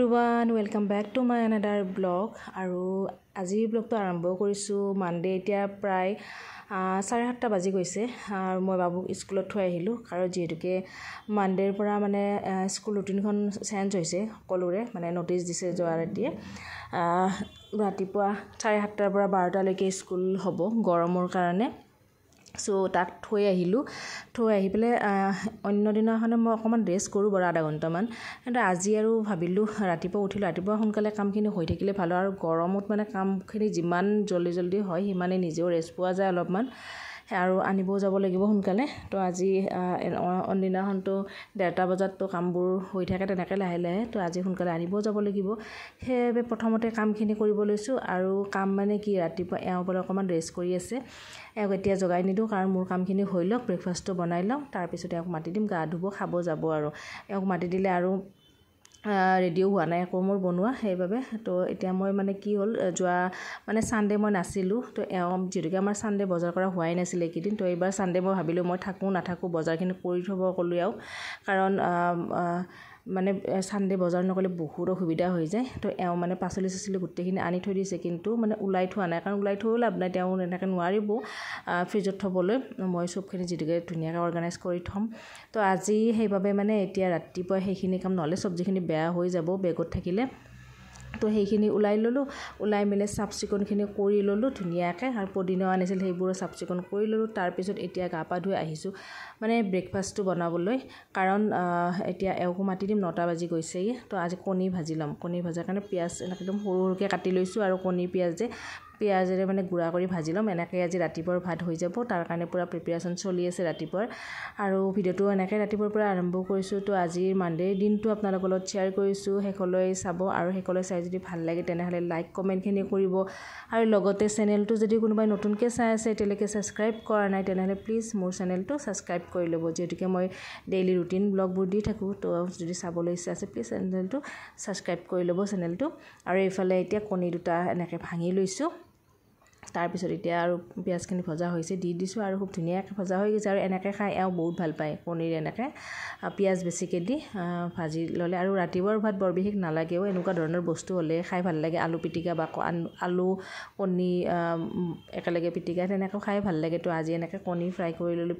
everyone, welcome back to my another blog. আৰু আজি ব্লগটো আৰম্ভ কৰিছো মানডে এতিয়া প্ৰায় 7:30 বাজি গৈছে আৰু মই বাবুক স্কুলত থৈ আহিলো আৰু যেহেতুকে মানডেৰ পৰা মানে স্কুল ৰুটিনখন চেঞ্জ হৈছে সকলোৰে মানে নটিচ দিছে যোৱা ৰাতিয়ে ৰাতিপুৱা 7:30 পৰা 12টা লৈকে স্কুল হ'ব গৰমৰ কাৰণে সো তাক থৈ আহিলো থৈ আহি পেলে অন্য দিনাখনে মই অকমান ৰেষ্ট কৰো বৰা আধা ঘণ্টামান কিন্তু আজি আৰু ভাবিলো ৰাতিপুৱা উঠিলো ৰাতিপুৱা সোনকালে কামখিনি হৈ থাকিলে ভাল আৰু গৰমত মানে কামখিনি যিমান জলদি হয় হিমানে নিজেও ৰেষ্ট পোৱা যায় অলপমান আৰু আনিব যাব লাগিব সোনকালে তো আজি অনদিনাখনটো 1:30 বজাত তো কামবোৰ হৈ থাকে তেনেকৈ লাহে লাহে তো আজি সোনকালে আনিব যাব লাগিব হেবে প্ৰথমতে কামখিনি কৰিব লৈছো আৰু কাম মানে কি ৰাতিপুৱা এওঁপলে অকমান ৰেষ্ট কৰি আছে এওক এতিয়া জগাই নিদো কাৰণ মোৰ কামখিনি হৈ লওক ব্ৰেকফাষ্টটো বনাই লওঁ তাৰ পিছত এওক মাটি দিম গা ধুব খাব যাব আৰু এওক মাটি দিলে আৰু ৰেডিও হোৱা নাই আকৌ মোৰ বনোৱা সেইবাবে তো এতিয়া মই মানে কি হ'ল যোৱা মানে সানডে মই নাছিলো তো যেহেতুকে আমাৰ সানডে বজাৰ কৰা হোৱাই নাছিল এইকেইদিন তো এইবাৰ সানডে মই ভাবিলো মই থাকো নাথাকো বজাৰখিনি কৰি থব কলোয়াও কাৰণ মানে সানডে বজাৰ নকলে বহুত অসুবিধা হৈ যায় তো এও মানে পাচলি গোটেইখিনি আনি থৈ দিছে কিন্তু মানে উলাই থোৱা নাই কাৰণ উলাই থৈ লাভ নাই তেও এনেকৈ নোৱাৰিব ফ্ৰিজত থবলৈ মই সবখিনি যেদিকে ধুনীয়াকৈ অৰ্গানাইজ কৰি থম তো আজি সেইভাবে মানে এতিয়া ৰাতিপুৱা সেইখিনি কাম নহলে সবজিখিনি বেয়া হৈ যাব বেগত থাকিলে তো সেইখিনি উলাই ললো উলাই মিলে সাবচিকনখিনি কৰি ললো ধুনীয়াকৈ আৰু পদিনা আনিছিল সেইবোৰ সাবচিকন কৰি ললো তাৰ পিছত এতিয়া গা পা ধুই আহিছো মানে ব্ৰেকফাষ্টটো বনাবলৈ কাৰণ এতিয়া এওকো মাটি দিম 9টা বাজি গৈছে তো আজি কণী ভাজি লম কণী ভাজাৰ কাৰণে পিয়াজ একদম সৰুকৈ কাটি লৈছো আৰু কণী পিয়াজেৰে মানে গুড়া কৰি ভাজি লম এনেকৈ আজি ৰাতিপুৱাৰ ভাত হৈ যাব তাৰ কাৰণে পুৰা প্ৰিপাৰেচন চলি আছে ৰাতিপুৱাৰ আৰু ভিডিওটো এনেকৈ ৰাতিপুৱাৰ পৰা আৰম্ভ কৰিছো তো আজিৰ মানডেৰ দিনটো আপোনালোকৰ লগত শ্বেয়াৰ কৰিছো হেকলৈ চাব আৰু হেকলৈ চাই যদি ভাল লাগে তেনেহলে লাইক কমেন্টখিনি কৰিব আৰু লগতে চেনেলটো যদি কোনোবাই নতুনকৈ চাই আছে তেলেকে সাবস্ক্ৰাইব কৰা নাই তেনেহলে প্লিজ মোৰ চেনেলটো সাবস্ক্ৰাইব কৰি ল'ব যেহেতুকে মই ডেইলি ৰুটিন ব্লগবোৰ দি থাকো তো যদি চাবলৈ ইচ্ছা আছে প্লিজ চেনেলটো সাবস্ক্ৰাইব কৰি ল'ব চেনেলটো আৰু এইফালে এতিয়া কণী দুটা এনেকৈ ভাঙি লৈছো তাৰ পিছত এতিয়া আৰু পিয়াজখিনি ভজা হৈছে দি দিছো আৰু খুব ধুনীয়াকৈ ভজা হৈ গৈছে আৰু এনেকৈ খাই এও বহুত ভাল পায় পনীৰ এনেকৈ পিয়াজ বেছিকৈ দি ভাজি ললে আৰু ৰাতিপুৱাৰ ভাত বৰ বিশেষ নালাগেও এনেকুৱা ধৰণৰ বস্তু হলে খাই ভাল লাগে আলু পিটিকা বা আলু কণী একেলগে পিটিকা তেনেকৈ খাই ভাল লাগে তো আজি এনেকৈ কণী ফ্ৰাই কৰি ললো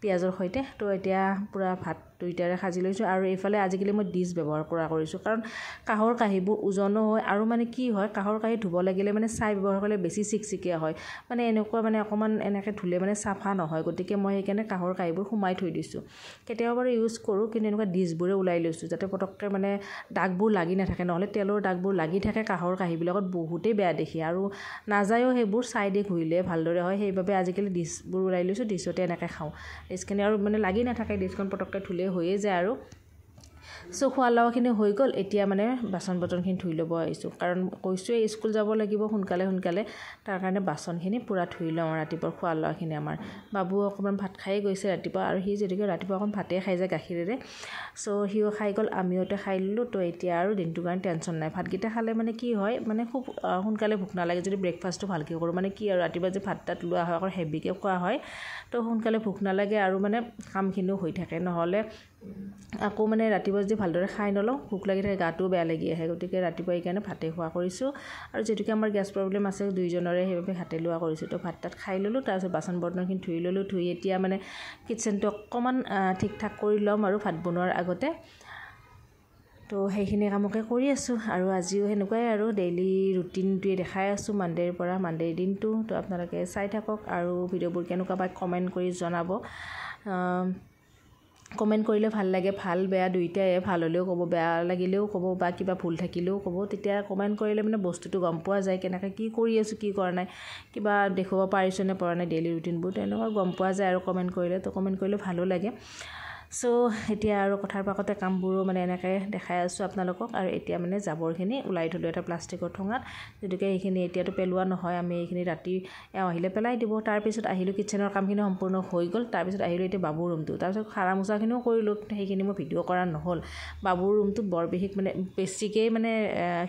পিয়াজৰ সৈতে তো এতিয়া পুৰা ভাত দুইটাৰে সাজি লৈছো আৰু এইফালে আজিকালি মই ডিশ ব্যৱহাৰ কৰিছো কাৰণ কাহৰ কাহিবোৰ ওজনো হয় আৰু মানে কি হয় কাহৰ কাহি ধুব লাগিলে মানে ছাই ব্যৱহাৰ কৰিলে বেছি চিকচিকিয়া হয় মানে এনেকুৱা মানে অকমান এনেকৈ ধুলে মানে সাফা নহয় গতিকে মই সেইকাৰণে কাহৰ কাহিবোৰ সুমাই থৈ দিছো কেতিয়াবা বাৰু ইউজ কৰো কিন্তু এনেকুৱা ডিশবোৰে উলাই লৈছো যাতে পটককে মানে দাগবোৰ লাগি নাথাকে নহলে তেলৰ দাগবোৰ লাগি থাকে কাহৰ কাহিবিলাকত বহুতেই বেয়া দেখি আৰু নাযায়ও সেইবোৰ সাইডে ঘুৰিলে ভালদৰে হয় সেইবাবে আজিকালি ডিশবোৰ উলাই লৈছো ডিশতে এনেকৈ খাও ডিশখিনি আৰু মানে লাগি নাথাকে ডিশখন পটককে ধুলে হৈয়ে যায় আৰু সো খোৱালাওখিনি হৈ গল এতিয়া মানে বাচন বৰ্তনখিনি ধুই ল'ব আহিছো কাৰণ কৈছোৱে স্কুল যাব লাগিব সোনকালে তাৰ কাৰণে বাচনখিনি পুৰা ধুই লওঁ ৰাতিপুৱা খোৱালাওখিনি আমাৰ বাবু অকমান ভাত খাই গৈছে ৰাতিপুৱা আৰু সি যেদিকে ৰাতিপুৱা অকন ভাতে খাই যায় গাখীৰেৰে সো হিও খাই গল আমিওতে খাই ললো তো এতিয়া আৰু দিনটো কাৰণে টেনচন নাই ভাতকিটা খালে মানে কি হয় মানে খুব সোনকালে ভোক নালাগে যদি ব্ৰেকফাষ্টটো ভালকৈ কৰো মানে কি আৰু ৰাতিপুৱা যে ভাতটা লোৱা হয় আৰু হেভিকে খোৱা হয় তো সোনকালে ভোক নালাগে আৰু মানে কামখিনিও হৈ থাকে নহলে আকৌ মানে ৰাতিপুৱা যদি ভালদৰে খাই নলওঁ ভোক লাগি থাকে গাটো বেয়া লাগি আহে গতিকে ৰাতিপুৱা এইকাৰণে ভাতে খোৱা কৰিছো আৰু যেতুকে আমাৰ গ্যাস প্ৰব্লেম আছে দুইজনৰে সেইভাবে ভাতে লোৱা কৰিছো তো ভাত তাত খাই ললো তাৰ পিছত বাচন বৰ্তনখিনি ধুই ললো ধুই এতিয়া মানে কিচেনটো অকমান ঠিক ঠাক কৰি লম আৰু ভাত বনোৱাৰ আগতে তো সেইখিনি কামকে কৰি আছো আৰু আজিও হেনেকুৱাই আৰু ডেইলি ৰুটিনটোৱে দেখাই আছো মানডেৰ পৰা মানডেৰ দিনটো তো আপোনালোকে চাই থাকক আৰু ভিডিওবোৰ কেনেকুৱা পাই কমেন্ট কৰি জনাব কমেন্ট কৰিলে ভাল লাগে ভাল বেয়া দুইটাই ভাল হলেও ক'ব বেয়া লাগিলেও ক'ব বা কিবা ভুল থাকিলেও ক'ব তেতিয়া কমেন্ট কৰিলে মানে বস্তুটো গম পোৱা যায় কেনেকৈ কি কৰি আছো কি কৰা নাই কিবা দেখুৱাব পাৰিছো নে পৰা নাই ডেইলি ৰুটিনবোৰ তেনেকুৱা গম পোৱা যায় আৰু কমেন্ট কৰিলে ভালো লাগে সো এতিয়া আৰু কথাৰ পাকতে কামবোৰো মানে এনেকৈ দেখাই আছো আপোনালোকক আৰু এতিয়া মানে জাবৰখিনি উলাই থলো এটা প্লাষ্টিকৰ ঠঙাত যেদিকে এইখিনি এতিয়াটো পেলোৱা নহয় আমি এইখিনি ৰাতি আহিলে পেলাই দিব তাৰ পিছত আহিলো কিচেনৰ কামখিনি সম্পূৰ্ণ হৈ গল তাৰ পিছত আহিলো এতিয়া বাবুৰ ৰুমটো তাৰ পিছত খাৰা মুছাখিনিও কৰিলো সেইখিনি মই ভিডিও কৰা নহল বাবুৰ ৰুমটো বৰ বিশেষ মানে বেছিকে মানে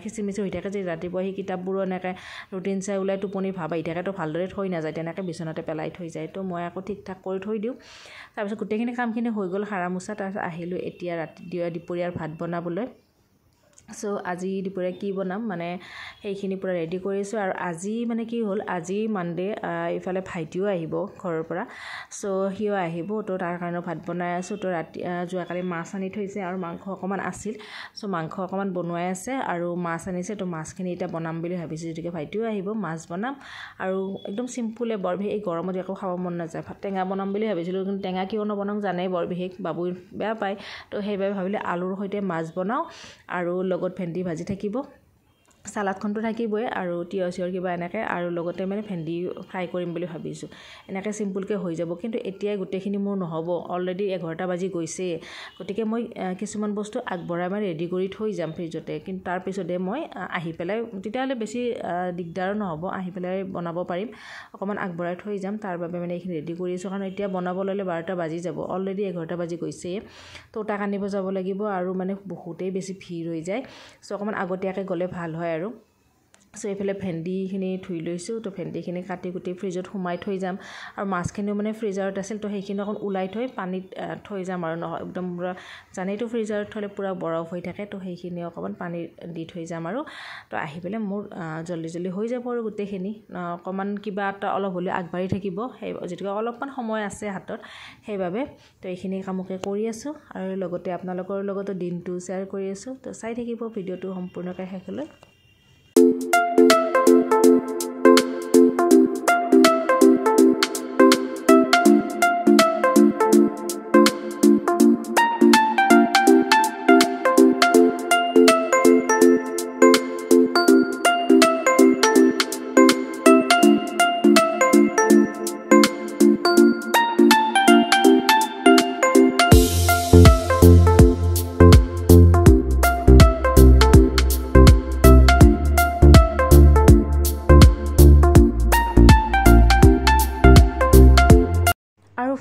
খিচিমিচি হৈ থাকে যে ৰাতিপুৱা এই কিতাপবোৰো এনেকৈ ৰুটিন চাই উলাই টোপনি ভাব আহি থাকে তো ভালদৰে থৈ নাযায় তেনেকৈ বিছনাতে পেলাই থৈ যায় তো মই আকৌ ঠিক ঠাক কৰি থৈ দিও তাৰ পিছত গোটেইখিনি কামখিনি হৈ গল হাৰা মুছা তাৰ আহিলো এতিয়া ৰাতি দুপৰীয়াৰ ভাত বনাবলৈ সো আজি দুপৰীয়া কি বনাম মানে সেইখিনি পুৰা ৰেডি কৰিছো আৰু আজি মানে কি হ'ল আজি মানডে ইফালে ভাইটিও আহিব ঘৰৰ পৰা সো হিও আহিব তো তাৰ কাৰণে ভাত বনাই আছো তো ৰাতি যোৱাকালি মাছ আনি থৈছে আৰু মাংস অকমান আছিল সো মাংস অকমান বনোৱাই আছে আৰু মাছ আনিছে তো মাছখিনি এটা বনাম বুলি ভাবিছো যেতিকে ভাইটিও আহিব মাছ বনাম আৰু একদম সিম্পলে বৰ বিশেষ এই গৰমত একো খাব মন নাযায় ভাত টেঙা বনাম বুলি ভাবিছিলো কিন্তু টেঙা কিয় নবনাম জানে বৰ বিশেষ বাবু বেয়া পায় তো সেইবাবে ভাবিলে আলুৰ সৈতে মাছ বনাও আৰু লগত ভেন্দি ভাজি থাকিব সালাডখনটো থাকিবই আৰু তিয়হৰ কিবা এনেকৈ আৰু লগতে মানে ভেন্দি ফ্ৰাই কৰিম বুলি ভাবিছো এনেকৈ সিম্পলকে হৈ যাব কিন্তু এতিয়া গুটেখিনি মোৰ নহব অলৰেডি 11টা বাজি গৈছে গতিকে মই কিছুমান বস্তু আগবঢ়াই মানে ৰেডি কৰি থৈ যাম ফ্ৰিজতে কিন্তু তাৰ পিছতে মই আহি পেলাই তেতিয়ালে বেছি দিগদাৰ নহব আহি পেলাই বনাব পাৰিম অকমান আগবঢ়াই থৈ যাম তাৰ বাবে মানে এইখিনি ৰেডি কৰি আছো কাৰণ এতিয়া বনাব ললে 12টা বাজি যাব অলৰেডি 11টা বাজি গৈছে তো তাক আনিব যাব লাগিব আৰু মানে বহুতেই বেছি ভিৰ হৈ যায় সো অকমান আগতীয়াকৈ গলে ভাল হয় আৰু সো এফালে ভেন্দিখিনি ধুই লৈছো তো ভেন্দিখিনি কাটি কুটি ফ্ৰিজত সোমাই থৈ যাম আৰু মাছখিনিও মানে ফ্ৰিজাৰত আছিল তো সেইখিনি অকন উলাই থৈ পানীত থৈ যাম আৰু নহয় একদম পুৰা জানেইটো ফ্ৰিজাৰত থলে পুৰা বৰফ হৈ থাকে তো সেইখিনি অকমান পানী দি থৈ যাম আৰু তো আহি পেলে মোৰ জলদি জলদি হৈ যাব আৰু গুটেখিনি অকমান কিবা এটা অলপ হলে আগবাঢ়ি থাকিব সেই যেতিকে অলপমান সময় আছে হাতত সেইবাবে তো এইখিনি কামকে কৰি আছো আৰু লগতে আপোনালোকৰ লগতো দিনটো শেয়াৰ কৰি আছো তো চাই থাকিব ভিডিওটো সম্পূৰ্ণকৈ শেষলৈ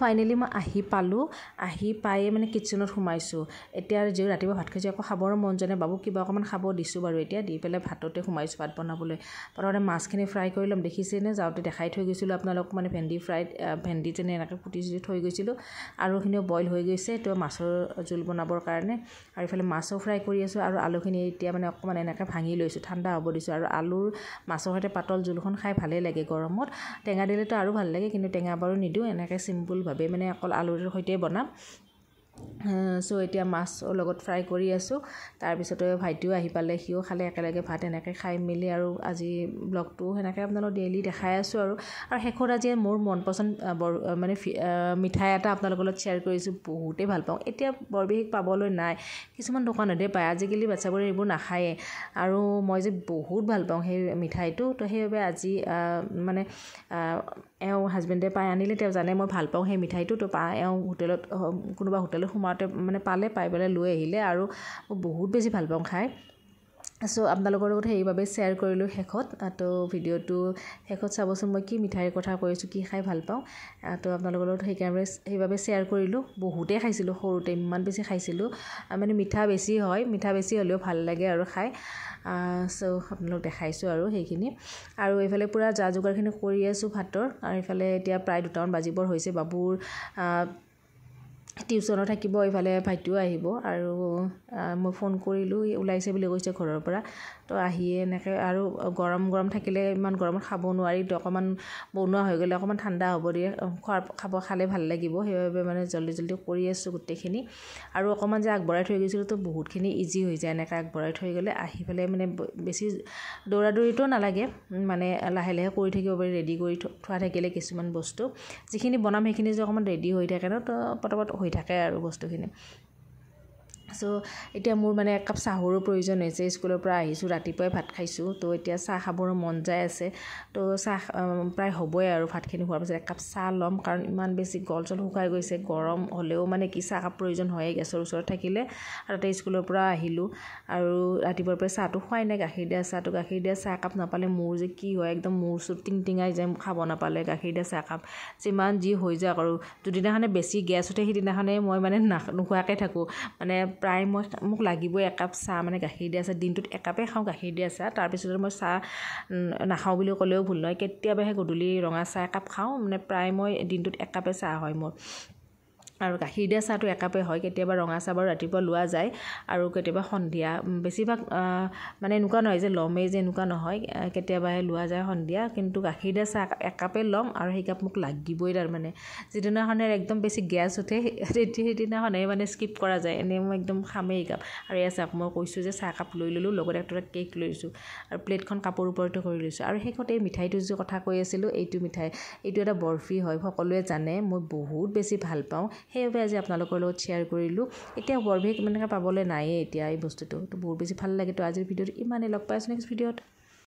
ফাইনালি মই আহি পালো আহি পাই মানে কিচেনত সোমাইছো এতিয়া যে ৰাতিপুৱা ভাত খাইছো আকৌ খাবৰ মন জানে বাবু কিবা অকমান খাব দিছো বাৰু এতিয়া দি পেলে ভাততে সোমাইছো ভাত বনাবলৈ পৰতে মাছখিনি ফ্ৰাই কৰি লম দেখিছে নে যাওতে দেখাই থৈ গৈছিল আপোনালোক মানে ভেন্দি ফ্ৰাইড ভেন্দি যেনে এনেকৈ কুটি থৈ গৈছিল আৰু খিনিও বইল হৈ গৈছে তো মাছৰ জোল বনাবৰ কাৰণে আৰু ইফালে মাছও ফ্ৰাই কৰি আছো আৰু আলুখিনি এতিয়া মানে অকমান এনেকৈ ভাঙি লৈছো ঠাণ্ডা হ'ব দিছো আৰু আলুৰ মাছৰ সৈতে পাতল জোলখন খাই ভালে লাগে গৰমত টেঙা দিলেতো আৰু ভাল লাগে কিন্তু টেঙা বাৰু নিদিও এনেকৈ সিম্পল ভাবে মানে অকল আলুৰ সৈতে বনাম সো এতিয়া মাছৰ লগত ফ্ৰাই কৰি আছো তাৰ পিছতে ভাইটিও আহি পালে হিও খালে একেলগে ভাত এনেকৈ খাই মিলি আৰু আজি ব্লগটো হেনেকৈ আপোনালোক ডেইলি দেখাই আছো আৰু শেষত আজি মোৰ মন পছন্দ মানে মিঠাই এটা আপোনালোকৰ লগত শেয়াৰ কৰিছো বহুতে ভাল পাওঁ এতিয়া বৰ বিশেষ পাবলৈ নাই কিছুমান দোকানতে পায় আজিকালি বাচ্চাবোৰে এইবোৰ নাখায় আৰু মই যে বহুত ভাল পাওঁ সেই মিঠাইটো তো সেইবাবে আজি মানে এও হাজবেণ্ডে পাই আনিলে তেওঁ জানে মই ভাল পাওঁ সেই মিঠাইটো তো এও হোটেলত কোনোবা হোটেলত সোমাতে মানে পালে পাই পেলাই লৈ আহিলে আৰু বহুত বেছি ভাল পাওঁ খাই সো আপোনালোকৰ লগত সেইভাবে শেয়াৰ কৰিলো শেষত তো ভিডিওটো শেষত চাবচোন মই কি মিঠাইৰ কথা কৈছো কি খাই ভাল পাওঁ তো আপোনালোকৰ লগত সেইভাবে শেয়াৰ কৰিলো বহুতে খাইছিলো সৰুতে ইমান বেছি খাইছিলো মানে মিঠা বেছি হয় মিঠা বেছি হলেও ভাল লাগে আৰু খাই সো আপোনালোক দেখাইছো আৰু সেইখিনি আৰু এইফালে পুৰা যা যোগাৰখিনি কৰি আছো ভাতৰ আৰু এইফালে এতিয়া প্ৰায় 2টামান বাজিবৰ হৈছে বাবুৰ টিউচনত থাকিব ইফালে ভাইটিও আহিব আৰু মই ফোন কৰিলো ওলাইছে বুলি কৈছে ঘৰৰ পৰা তো আহিয়ে এনেকৈ আৰু গৰম গৰম থাকিলে ইমান গৰমত খাব নোৱাৰি তো অকমান বনোৱা হৈ গলে অকমান ঠাণ্ডা হ'ব দিয়ে খালে ভাল লাগিব সেইবাবে মানে জলদি জলদি কৰি আছো গুটেখিনি আৰু অকমান যে আগবঢ়াই থৈ গৈছিল তো বহুতখিনি ইজি হৈ যায় এনেকৈ আগবঢ়াই থৈ গলে আহি পেলে মানে বেছি দৌৰাদৌৰিটো নালাগে মানে লাহে লাহে কৰি থাকিব পাৰি ৰেডি কৰি থোৱা থাকিলে কিছুমান বস্তু যিখিনি বনাম সেইখিনি যে অকমান ৰেডি হৈ থাকে ন তো পটাপট হৈ থাকে আৰু বস্তুখিনি সো এতিয়া মোৰ মানে এক কাপ চাহৰো প্ৰয়োজন হৈছে স্কুলৰ পৰা আহিছো ৰাতিপুৱাই ভাত খাইছো তো এতিয়া চাহ খাবৰ মন যায় আছে তো চাহ প্ৰায় হ'বই আৰু ভাতখিনি হোৱাৰ পিছত এক কাপ চাহ লম কাৰণ ইমান বেছি গলজল শুকাই গৈছে গৰম হলেও মানে কি চাহ কাপ প্ৰয়োজন হয় গেছৰ ওচৰত থাকিলে আৰু তে স্কুলৰ পৰা আহিলো আৰু ৰাতিপুৱাৰ পৰা চাহটো খুৱাই নাই গাখীৰ দিয়া চাহ কাপ নাপালে মোৰ যে কি হয় একদম মোৰ চুপ টিংটিঙাই যায় খাব নাপালে গাখীৰ দিয়া চাহ কাপ যিমান যি হৈ যায় আৰু দুদিনাখনে বেছি গেছ উঠে সেইদিনাখনে মই মানে নোখোৱাকে থাকো মানে প্ৰায় মোক লাগিবই এক কাপ চাহ মানে গাখীৰ দিয়া চাহ দিনটোত এক কাপে খাওঁ গাখীৰ দিয়া চাহ তাৰ পিছত মই চাহ নাখাওঁ বুলি ক'লেও ভুল নহয় কেতিয়াবাহে গধূলি ৰঙা চাহ একাপ খাওঁ মানে প্ৰায় মই দিনটোত এক কাপে চাহ হয় মোৰ আৰু গাখীৰ দিয়া চাহটো একাপে হয় কেতিয়াবা ৰঙা চাহ বাৰু ৰাতিপুৱা লোৱা যায় আৰু কেতিয়াবা সন্ধিয়া বেছিভাগ মানে এনেকুৱা নহয় যে ল'মেই যে এনেকুৱা নহয় কেতিয়াবাহে লোৱা যায় সন্ধিয়া কিন্তু গাখীৰ দিয়া চাহ একাপে ল'ম আৰু সেই কাপ মোক লাগিবই তাৰমানে যিদিনাখনে একদম বেছি গেছ উঠে সেইদিনাখনে মানে স্কিপ কৰা যায় এনেই মই একদম খামেই কাপ আৰু এয়া চাওক মই কৈছোঁ যে চাহ কাপ লৈ ল'লোঁ লগত একটা কেক লৈছোঁ আৰু প্লেটখন কাপোৰ ওপৰতে কৰি লৈছোঁ আৰু শেষত এই মিঠাইটো যে কথা কৈ আছিলোঁ এইটো মিঠাই এইটো এটা বৰফি হয় সকলোৱে জানে মই বহুত বেছি ভাল পাওঁ সেইবাবে আজি আপোনালোকৰ লগত শ্বেয়াৰ কৰিলোঁ এতিয়া বৰফি এনেকৈ পাবলৈ নায়েই এতিয়া এই বস্তুটো তো বহুত বেছি ভাল লাগে তো আজিৰ ভিডিঅ'টো ইমানেই লগ পাই আছোঁ নেক্সট ভিডিঅ'ত